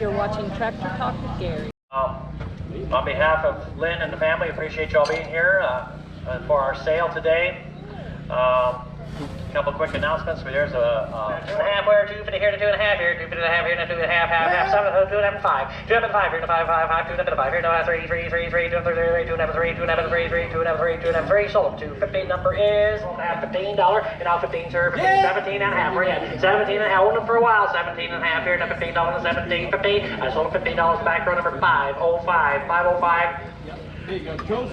You're watching Tractor Talk with Gary. On behalf of Lynn and the family, appreciate y'all being here for our sale today. A couple quick announcements. There's a 2.5 where 250 here to 2.5 here, 250 here to 2.5, half, 7, 2.5, 2.5 here to 5, 5, 2.5 here to 3, 3, 3, 3, 2.5, 3, 2.5, 3, 2.5, 3, 2.5, 3, sold. 250 number is $15, and now 15, sir, 17 and a half. We're at 17 and a half. Owned them for a while. 17 and a half here to $15 and 17.50. I sold them $15 back row number 505, 505.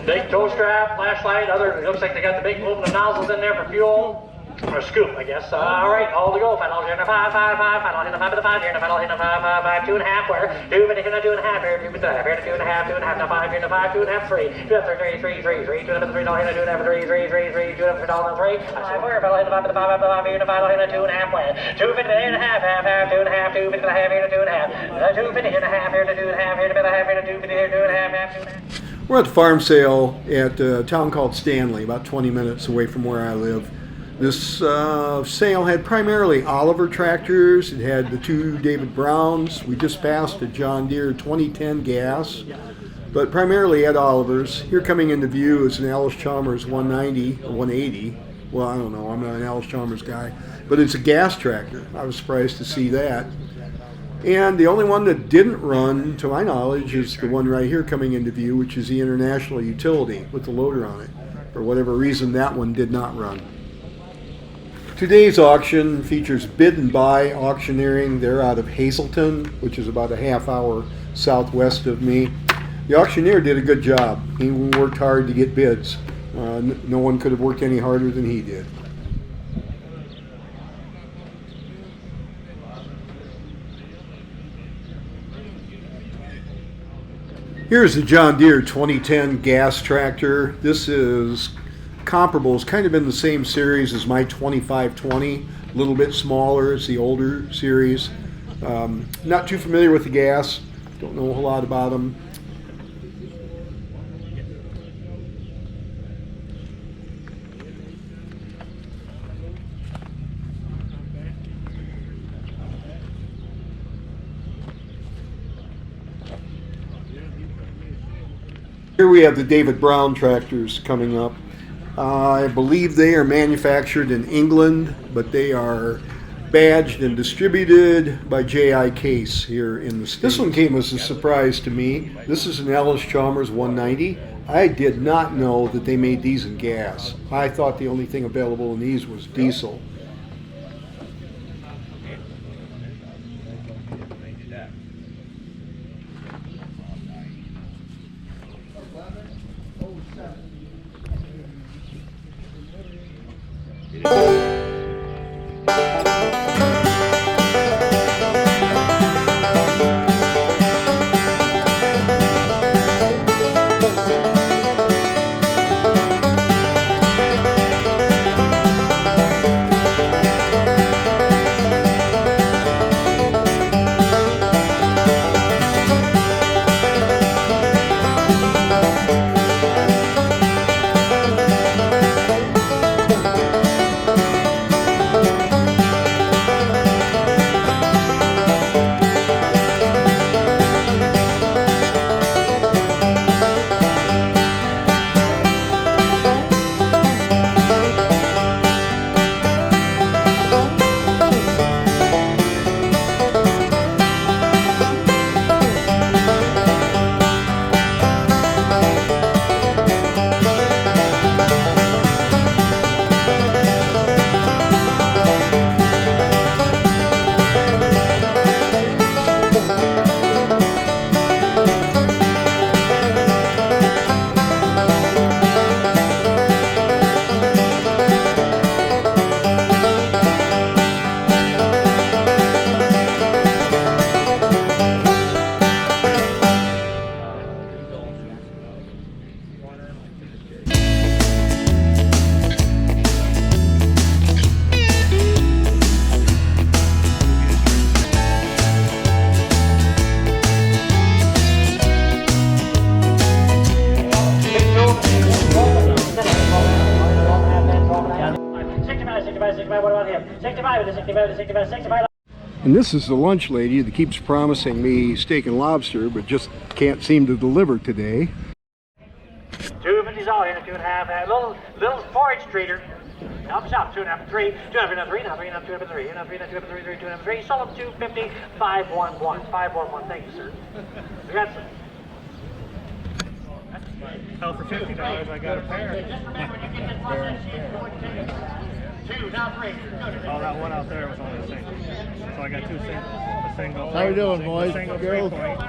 Big toe strap, flashlight, other, it looks like they got the big aluminum nozzles in there for fuel. Or scoop, I guess. All right, all to go. $5 here, $5, $5, $5, $5 here, $5 to the 5 here, $5 here, $5, 5, 2.5 where 250 here, 2.5 here, 2.5 here, 2.5, 2.5 now 5 here, 5, 2.5, 3, 2.5, 3, 3, 3, 3, 2.5, $3 here, 2.5, 3, 3, 3, 3, 2.5, $3, 3. I swear, $5 here, $5 to the 5 here, $5 here, 2.5 where 250 here, $1.5, half, 2.5, 250 and a half here to 2.5, 250 here, $1.5 here to 2.5 here, $1.5 here to 250 here, 2.5, half, 2.5. We're at the farm sale at a town called Stanley, about 20 minutes away from where I live. This sale had primarily Oliver tractors. It had the two David Browns. We just passed a John Deere 2010 gas, but primarily had Olivers. Here coming into view is an Chalmers 190 or 180. Well, I don't know. I'm not an Chalmers guy, but it's a gas tractor. I was surprised to see that. And the only one that didn't run, to my knowledge, is the one right here coming into view, which is the International Utility with the loader on it. For whatever reason, that one did not run. Today's auction features Bid and Buy Auctioneering. They're out of Hazleton, which is about a half hour southwest of me. The auctioneer did a good job. He worked hard to get bids. No one could have worked any harder than he did. Here's the John Deere 2010 gas tractor. This is comparable. It's kind of in the same series as my 2520, a little bit smaller. It's the older series. Not too familiar with the gas. Don't know a whole lot about them. Here we have the David Brown tractors coming up. I believe they are manufactured in England, but they are badged and distributed by J.I. Case here in the States. This one came as a surprise to me. This is an Chalmers 190. I did not know that they made these in gas. I thought the only thing available in these was diesel. And this is the lunch lady that keeps promising me steak and lobster, but just can't seem to deliver today. 250's all here, 2.5, little porridge treater. Help us out, 2.5, 3, 2.5, 3, 2.5, 3, 2.5, 3, sold them 250, 511, 511, thank you, sir. We got some. Hell, for $50, I got a pair. Two, now three. Oh, that one out there was only a single. So I got two singles. A single. How you doing, boys? A single Girls? 3-point.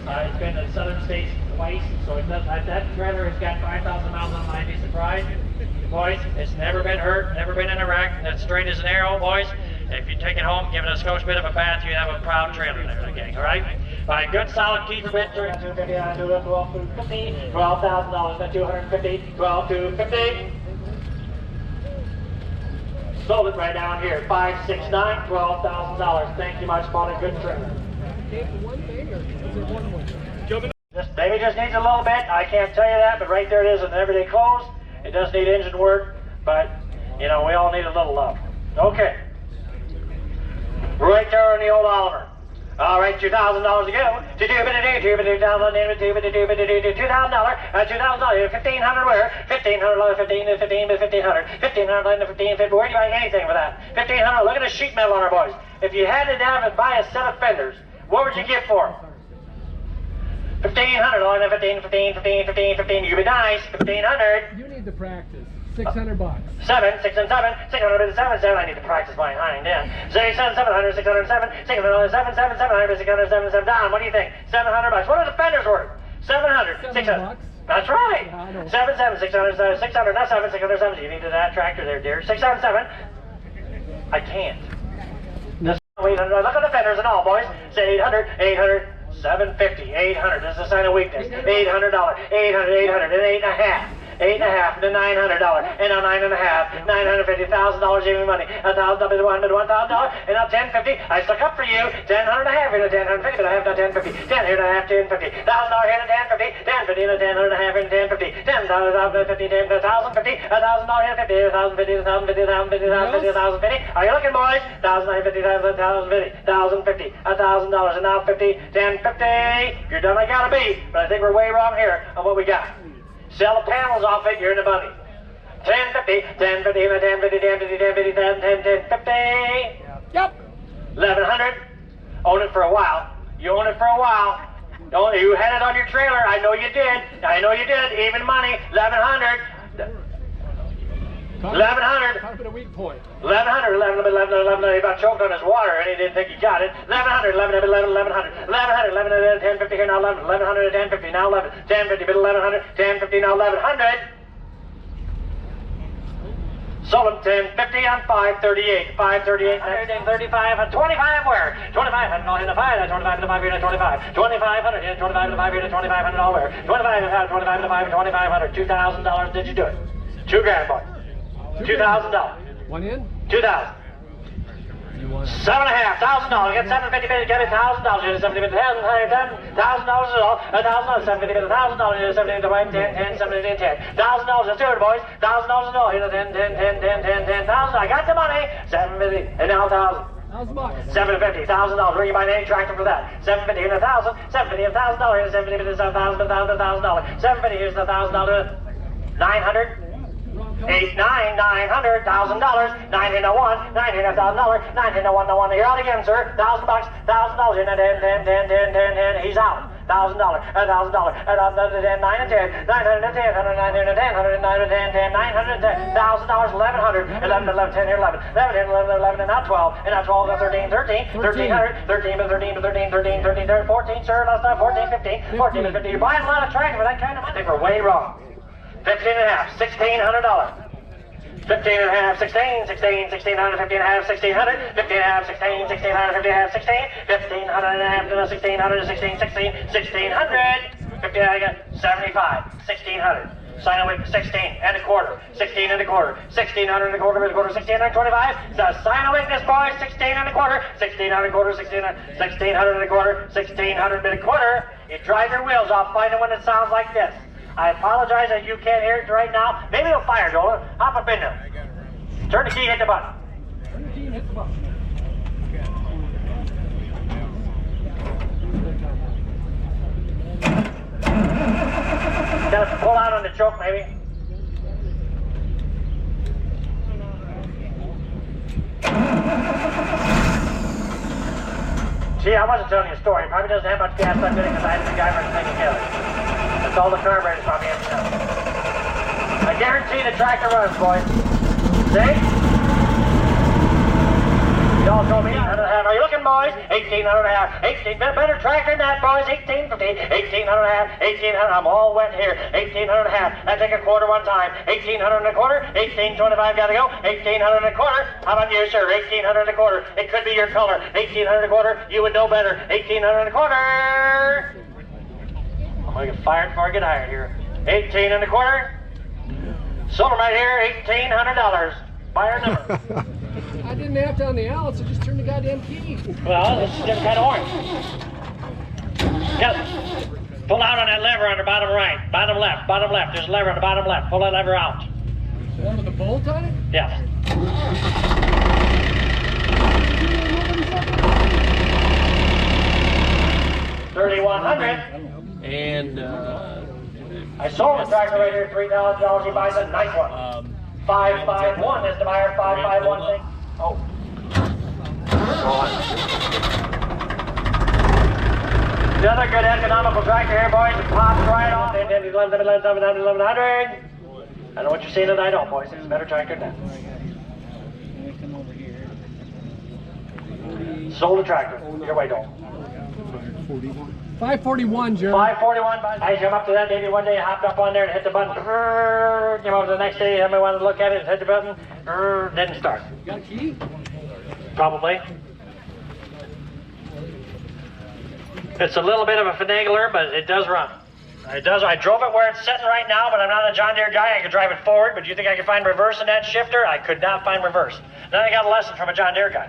It's been in the southern states twice, so it does. That trailer has got 5,000 miles on it. I'd be surprised. Boys, it's never been hurt, never been in a wreck. That's straight as an arrow, boys. If you take it home, give it a skosh bit of a bath, you have a proud trailer there, gang, all right? By a good solid keeper bit, $250, $12,000, $250, $12,250. Sold it right down here, 569, $12,000. Thank you much, bought a good trailer. This baby just needs a little bit. I can't tell you that, but right there it is in everyday clothes. It does need engine work, but you know we all need a little love. Okay. Right there on the old Oliver. All right, $2,000 to go. $2,000, $1,500, where? $1,500, 15, 15, 1,500, $1,500, 15, 15. Where do you buy anything for that? $1,500. Look at the sheet metal on our boys. If you had to have it buy a set of fenders, what would you get for them? $1,500, 15, 15, 15, 15, 15. You be nice. $1,500. You need to practice. $600. 7, 6 and 7, 600 7, 7. I need to practice my hind end. 6, 7, 700, 607, 600, 7, 7, 700, 600, 7, 7. Don, what do you think? $700. What are the fenders worth? 700, 600. That's right. 7, 7, 600, 600, not 7, 607. You need that tractor there, dear. 677. I can't. Just wait. Look at the fenders and all, boys. Say 800, 800. 750, 800. This is a sign of weakness. $800, 800, 800, and 8.5. 8.5 to $900, and now 9.5, $950, $1,000 even money, $1,000 to $1,000, and now $10.50. I stuck up for you. $10.5 here to $10.50, but I have now $10.50. $10 here to $10.50, $1,000 here to $10.50, $10.50 and $10.5 here to $10.50, $10,000 $10,050, $1,050, $1,000 here to $50, $1,050, $1,050, $1,050, $1,050. Are you looking, boys? $1,050, $1,050, $1,000, and now $50, $10.50. If you're done, I gotta be, but I think we're way wrong here on what we got. Sell the panels off it, you're in the money. 10.50, 10.50, 10.50, 10.50, 10.50, 10.50. Yep. 1,100. Own it for a while. You own it for a while. You had it on your trailer. I know you did. I know you did. Even money. 1,100. 1,100. Kind of a weak point. 1,100. 11. He about choked on his water and he didn't think he got it. 1,100. 1100. 10.50 here now. 1,100 to 10.50 now. 11. 10.50 but 1,100. 10.50 now. 1,100. Sold him 10.50 on 538. 538. 135 on 25 where? 25 on the 5. 25 to 5 here to 25. 2,500 here. 25 to 5 here to 2,500 all where? 25 to 5. 25 to 5. $2,500. $2,000. Did you do it? $2,000, boy. $2,000. One in? 2,000. $7,500. Get 750 bid. Get it $1,000. You $70 bid. $10,000 is all. $1,000. 750 bid. $1,000. You 70 to 10, 10, 70 to 10. $1,000. Let's do it, boys. $1,000 is all. Here 10, 10, 10, 10, 10, 10,000. I got the money. 750 and now 1,000. $1,000. $750, $1,000. Where you buy any tractor for that? $750 and $1,000. $750 and $1,000. Here's $750 and $1,000. $750 here's $1,000. $900. 8, 9, $900, $1,000, 901, $900,000, 901. You're out again, sir. $1,000, $1,000, and then he's out. $1,000, $1,000, $1,000, 9 and 10, 910, 110, 110, 910, $1,000, 1,100, 11, 11, 10 here, 11, 11, 11, and now 12, and now 12 to 13, 13, 1,300, 13 to 13 to 13, 13, 13, 14, sir, last time 14, 15, 14 to 50. You're buying a lot of tractor for that kind of money. I think we're way wrong. 15 and a half, $1,600. 15 and a half, 16, 16, 1,600, 15 and a half, 1,600, 15 and a half, 16, 1,600, 15 and a half, 16, 1,500 and a half, 1,600, 16, 16, 1,600, 15 and a half, 75, 1,600. Sign away 16 and a quarter, 16 and a quarter, 1,600 and a quarter, 1,625. So sign away this boy, 16 and a quarter, 16 and a quarter, 1,600 and a quarter, 1,600 and a quarter. You drive your wheels off, find it when it sounds like this. I apologize that you can't hear it right now. Maybe it'll fire, Joel. Hop up in there. Turn the key, hit the button. Turn the key and hit the button. to choke, maybe. See, I wasn't telling you a story. It probably doesn't have much gas left in it because I had the guy taking care of it. That's all the carburetor's probably empty out. I guarantee the tractor runs, boys. See? Y'all told me 1800 and a half. Are you looking, boys? 1800 and a half. 18. Better tractor than that, boys. 1850. 1800 and a half. 1800. I'm all wet here. 1800 and a half. I take a quarter one time. 1800 and a quarter. 1825. Gotta go. 1800 and a quarter. How about you, sir? 1800 and a quarter. It could be your color. 1800 and a quarter. You would know better. 1800 and a quarter. I'm gonna get fired before I get hired here. 18 and a quarter. Sold them right here. $1,800. Buyer number. I didn't have to on the outs, I just turned the goddamn key. Well, this is different kind of orange. Yep. Pull out on that lever on the bottom right, bottom left, bottom left. There's a lever on the bottom left. Pull that lever out. The one with the bolt on it? Yes. $3,100. And I sold the tractor right here, $3,000. He buys a nice one. 551 is the buyer. 551 thing. Oh. Another good economical tractor here, boys. It pops right off. 1100. I know what you're seeing and I don't, boys. It's a better tractor than that. Sold the tractor. Your way, Dole. 541, Jeremy. 541. I come up to that maybe one day, hopped up on there and hit the button. Came over the next day, somebody wanted to look at it, hit the button. Didn't start. You got a key? Probably. It's a little bit of a finagler, but it does run. It does. I drove it where it's sitting right now, but I'm not a John Deere guy. I could drive it forward, but do you think I could find reverse in that shifter? I could not find reverse. Then I got a lesson from a John Deere guy.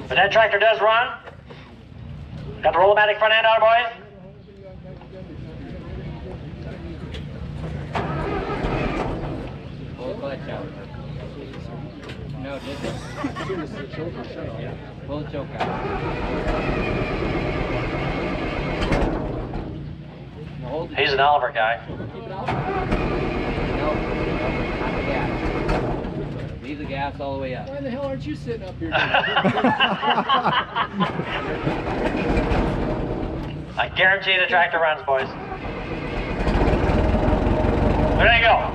But that tractor does run. Got the roll-o-matic front end on it, boys. Pull the clutch out. No, it didn't. Yeah. Pull the choke out. No, hold it. He's an Oliver guy. No, not the gas. Leave the gas all the way up. Why the hell aren't you sitting up here? I guarantee the tractor runs, boys. There you go.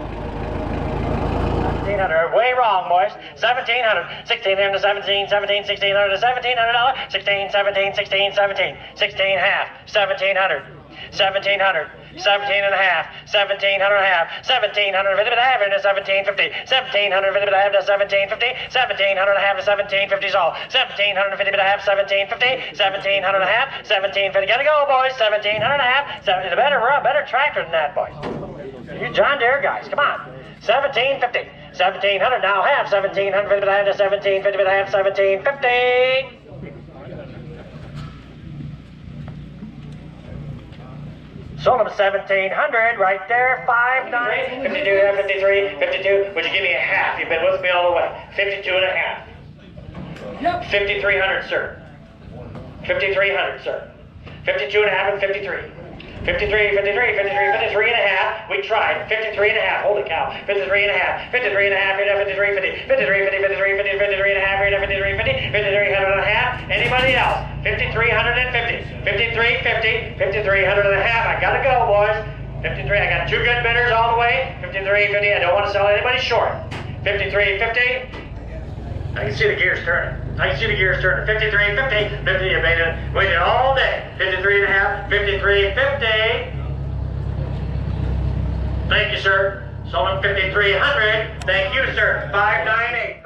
1700, way wrong, boys. 1700, 1600 to 17, 17, 1600 to $1,700, 16, 17, 16, 17, 16 half, 1700, 1700, 17 and a half, 1700 and a half, 1700 and a half into 1750, 1700 and a half to 1750, 1700 and a half to 1750 is all, 1750 and a half, 1750, 1700 and a half, 1750. Gotta go, boys. 1700 and a half. It's a better tractor than that, boys. You John Deere guys, come on. 1750, 1700 now half, 1750 and a half to 1750 and a half, 1750. Sold them 1700 right there, 59. 52, 53, 52. Would you give me a half? You've been with me all the way. 52 and a half. Yep. 5300, sir. 5300, sir. 52 and a half and 53. 53, 53, 53, 53 and a half. We tried. 53 and a half. Holy cow. 53 and a half. 53 and a half. 53, 50. 53, 50, 53, 50, 53 and a half. 53, 50. 5300 and a half. Anybody else? 5350. 53, 50. 5300 and a half. I gotta go, boys. 53. I got two good bidders all the way. 53, 50. I don't want to sell anybody short. 53, 50. I can see the gears turning. 53, 50, 50, you waited all day. 53 and a half, 53, 50. Thank you, sir. Sold him 5300. Thank you, sir. 598.